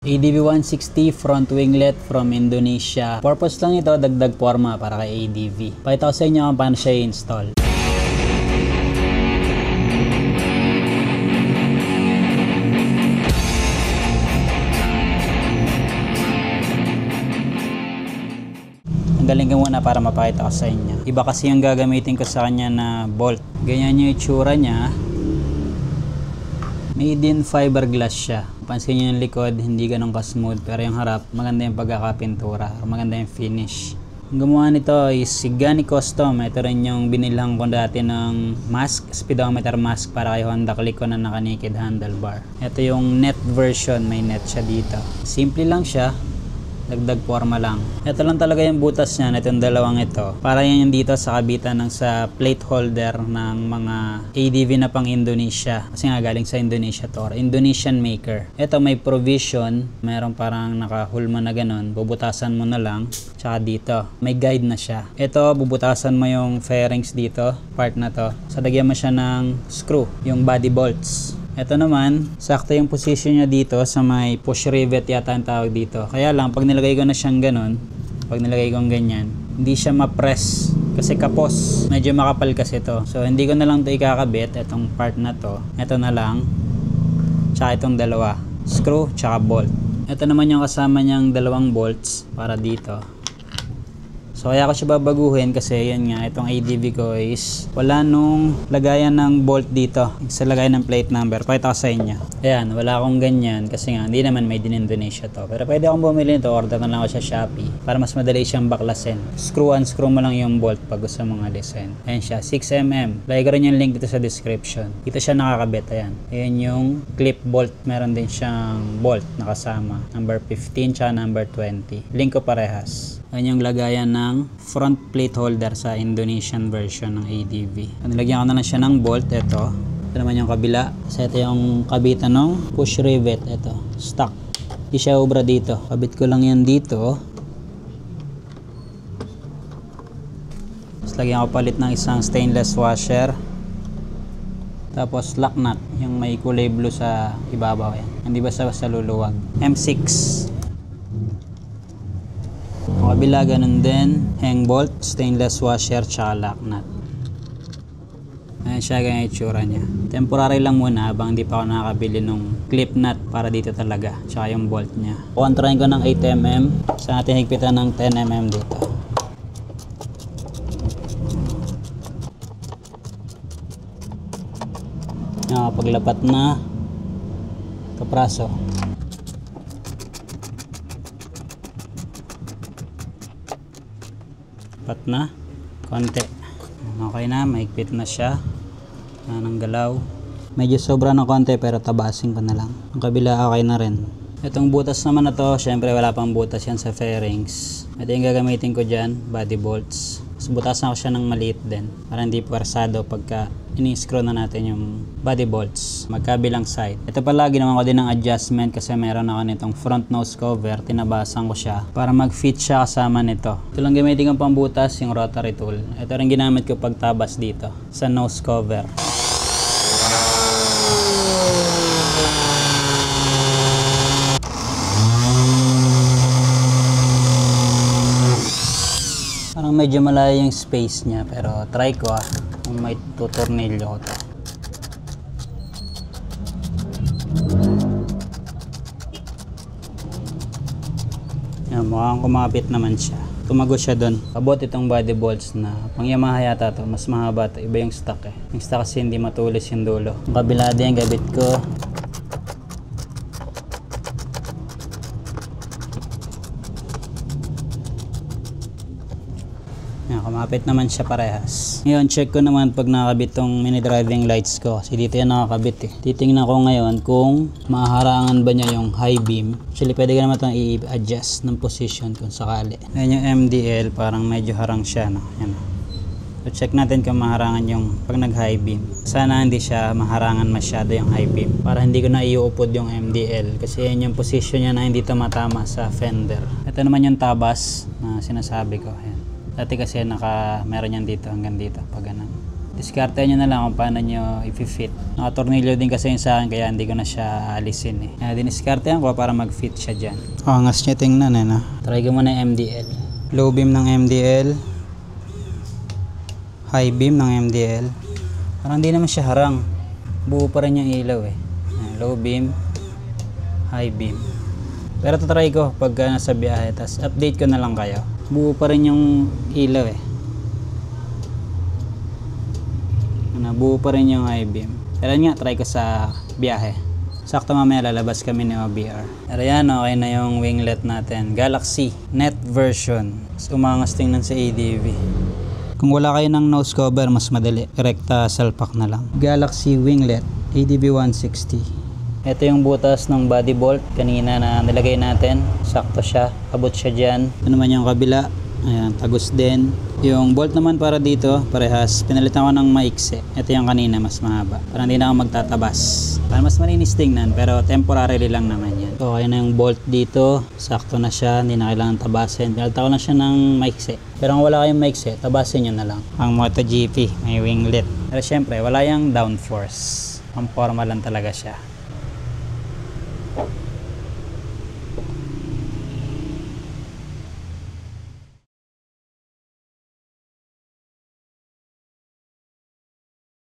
ADV 160 front winglet from Indonesia. Purpose lang ito, dagdag forma para kay ADV. Pakita ko sa inyo kung paano siya i-install. Galing ka muna para mapakita ko sa inyo. Iba kasi yung gagamitin ko sa kanya na bolt. Ganyan yung itsura niya. Made in fiberglass siya. Pansin nyo yung likod, hindi ganun ka-smooth. Pero yung harap, maganda yung pagkakapintura. Maganda yung finish. Ang gumawa nito is si Gani Custom. Ito rin yung binilhan ko dati ng mask, speedometer mask para kay Honda Click na naka-naked handlebar. Ito yung net version, may net siya dito. Simple lang siya. Dagdag forma lang. Ito lang talaga yung butas niya, itong dalawang ito. Para yan yung dito sa kabitan ng sa plate holder ng mga ADV na pang Indonesia. Kasi nga galing sa Indonesia to, Indonesian maker. Ito may provision, mayroong parang nakahulma na ganun. Bubutasan mo na lang. Tsaka dito, may guide na siya. Ito, bubutasan mo yung fairings dito, part na to. So, lagyan mo siya ng screw, yung body bolts. Ito naman, sakto yung position niya dito sa may push rivet yata ang tawag dito. Kaya lang, pag nilagay ko na siyang ganun, pag nilagay kong ganyan, hindi siya ma-press kasi kapos. Medyo makapal kasi to. So, hindi ko na lang ito ikakabit, itong part na to. Ito na lang, tsaka itong dalawa. Screw, tsaka bolt. Ito naman yung kasama niyang dalawang bolts para dito. So kaya ko siya babaguhin kasi yan nga, itong ADV ko is wala nung lagayan ng bolt dito sa lagayan ng plate number. Pakita ko sa inyo. Ayan, wala akong ganyan kasi nga hindi naman made in Indonesia to. Pero pwede akong bumili nito, order na lang ako sa Shopee para mas madali siyang baklasin. Screw mo lang yung bolt pag gusto mong alisin. Ayan siya, 6mm. Lagay ko rin yung link dito sa description. Dito siya nakakabit, ayan. Ayan yung clip bolt. Meron din siyang bolt nakasama. Number 15 tsaka number 20. Link ko parehas. Ayan yung lagayan ng front plate holder sa Indonesian version ng ADV. Nilagyan ko na lang siya ng bolt. Ito naman yung kabila. So ito yung kabitan ng push rivet. Ito, stock. Hindi siya obra dito. Kabit ko lang yan dito. Tapos lagyan ko palit ng isang stainless washer. Tapos lock nut. Yung may kulay blue sa ibabaw. Yan. Hindi basta-basta luluwag. M6. Ang kabila ganun din, hang bolt, stainless washer, tsaka lock nut. Ayan siya, ganyan itsura niya. Temporary lang muna habang hindi pa ako nakakabili ng clip nut para dito talaga, tsaka yung bolt niya. Kontrahin ko ng 8mm, sa natin higpitan ng 10mm dito. Nakapaglapat na kapraso. Pat na konti. Okay na, mahigpit na siya. Ng galaw. Medyo sobra ng konti pero tabasin ko na lang. Ang kabila okay na rin. Itong butas naman na to, syempre wala pang butas yan sa fairings. Ito yung gagamitin ko dyan, body bolts. Tapos butasan ko siya ng maliit din para hindi pwersado pagka ini-screw na natin yung body bolts magkabilang side. Ito pala, ginawa ko din ng adjustment kasi meron ako nitong front nose cover. Tinabasan ko siya para mag-fit siya kasama nito. Ito lang gamitin kong pambutas, yung rotary tool. Ito rin ginamit ko pagtabas dito sa nose cover. Parang medyo malayo yung space niya pero try ko kung may tutornilyo ko to. Yan, mukhang kumapit naman siya. Tumago siya doon. Abot itong body bolts na pang Yamaha yata to, mas mahaba to. Iba yung stock eh. Yung stock kasi hindi matulis yung dulo. Yung kabila din, gabit ko. Yan, kumapit naman siya parehas. Ngayon, check ko naman pag nakakabit tong mini driving lights ko. Kasi dito yan nakakabit eh. Titingnan ko ngayon kung maharangan ba niya yung high beam. Actually, pwede ka naman itong i-adjust ng position kung sakali. Yan yung MDL, parang medyo harang siya. No? Yan. So, check natin kung maharangan yung pag nag-high beam. Sana hindi siya maharangan masyado yung high beam. Para hindi ko na iuupod yung MDL. Kasi yan yung position niya na hindi tumatama sa fender. Ito naman yung tabas na sinasabi ko. Yan. Dati kasi meron yan dito hanggang dito pag ganun. Diskarte nyo na lang kung paano nyo i-fit. Nakatornilyo din kasi yun sa akin kaya hindi ko na siya alisin eh. Kaya diniskartehan ko para mag-fit siya dyan. Angas niya tingnan eh na. Try ko muna yung MDL. Low beam ng MDL. High beam ng MDL. Parang hindi naman siya harang. Buo pa rin yung ilaw eh. Low beam. High beam. Pero tatry ko pagka nasa biyahe. Tapos update ko na lang kayo. Buo pa rin yung ilaw eh. Buo pa rin yung high beam. Pero nga, try ko sa biyahe. Sakto mamaya lalabas kami ni OBR. Pero yan, okay na yung winglet natin. Galaxy Net version. Umangas tingnan sa ADV. Kung wala kayo ng nose cover, mas madali. Rekta salpak na lang. Galaxy winglet ADV 160. Ito yung butas ng body bolt kanina na nilagay natin. Sakto siya. Abot siya dyan. Ito naman yung kabila. Ayan, tagos din. Yung bolt naman para dito, parehas. Pinalitan ko ng maiksi. Ito yung kanina, mas mahaba. Para hindi na ako magtatabas. Para mas malinis tingnan, pero temporarily lang naman yan. So, okay na yung bolt dito. Sakto na siya, hindi na kailangan tabasin. Pinalitan ko lang siya ng maiksi. Pero kung wala kayong maiksi, tabasin nyo na lang. Ang MotoGP, may winglet. Pero syempre, wala yung downforce. Ang forma lang talaga siya.